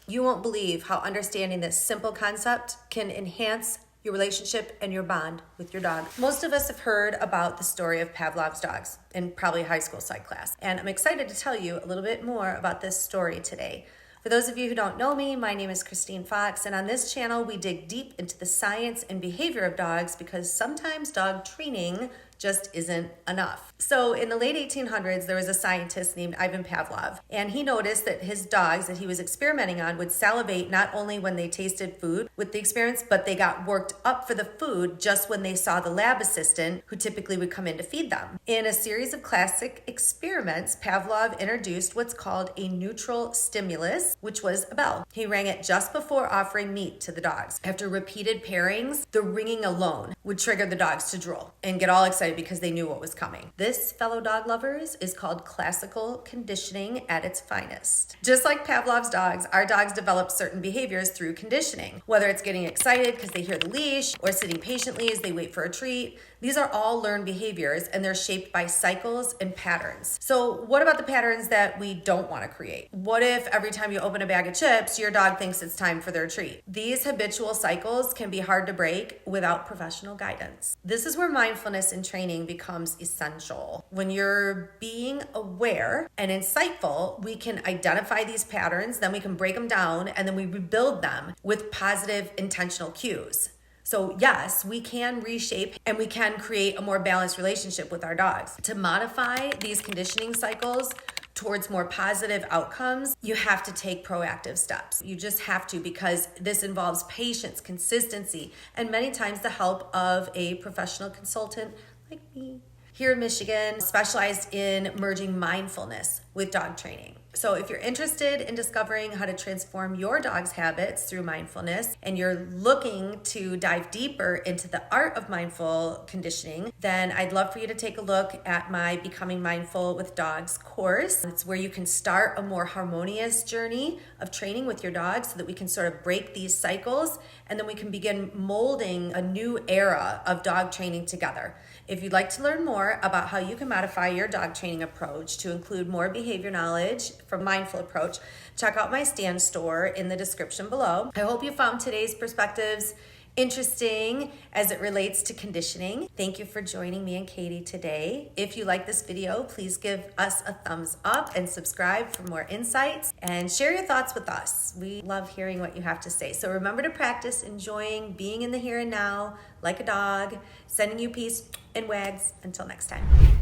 You won't believe how understanding this simple concept can enhance your relationship and your bond with your dog. Most of us have heard about the story of Pavlov's dogs in probably high school psych class, and I'm excited to tell you a little bit more about this story today. For those of you who don't know me, my name is Christine Fox, and on this channel we dig deep into the science and behavior of dogs because sometimes dog training just isn't enough. So in the late 1800s, there was a scientist named Ivan Pavlov, and he noticed that his dogs that he was experimenting on would salivate not only when they tasted food with the experience, but they got worked up for the food just when they saw the lab assistant who typically would come in to feed them. In a series of classic experiments, Pavlov introduced what's called a neutral stimulus, which was a bell. He rang it just before offering meat to the dogs. After repeated pairings, the ringing alone would trigger the dogs to drool and get all excited because they knew what was coming. This, fellow dog lovers, is called classical conditioning at its finest. Just like Pavlov's dogs, our dogs develop certain behaviors through conditioning. Whether it's getting excited because they hear the leash or sitting patiently as they wait for a treat, these are all learned behaviors and they're shaped by cycles and patterns. So what about the patterns that we don't want to create? What if every time you open a bag of chips, your dog thinks it's time for their treat? These habitual cycles can be hard to break without professional guidance. This is where mindfulness and training becomes essential. When you're being aware and insightful, we can identify these patterns, then we can break them down, and then we rebuild them with positive intentional cues. So yes, we can reshape and we can create a more balanced relationship with our dogs. To modify these conditioning cycles towards more positive outcomes, you have to take proactive steps. You just have to, because this involves patience, consistency, and many times the help of a professional consultant like me. Here in Michigan, specialized in merging mindfulness with dog training. So if you're interested in discovering how to transform your dog's habits through mindfulness and you're looking to dive deeper into the art of mindful conditioning, then I'd love for you to take a look at my Becoming Mindful with Dogs course. It's where you can start a more harmonious journey of training with your dog so that we can sort of break these cycles and then we can begin molding a new era of dog training together. If you'd like to learn more about how you can modify your dog training approach to include more behavior knowledge from mindful approach, check out my stand store in the description below. I hope you found today's perspectives interesting as it relates to conditioning. Thank you for joining me and Katie today. If you like this video, please give us a thumbs up and subscribe for more insights and share your thoughts with us. We love hearing what you have to say. So remember to practice enjoying being in the here and now like a dog, sending you peace and wags. Until next time.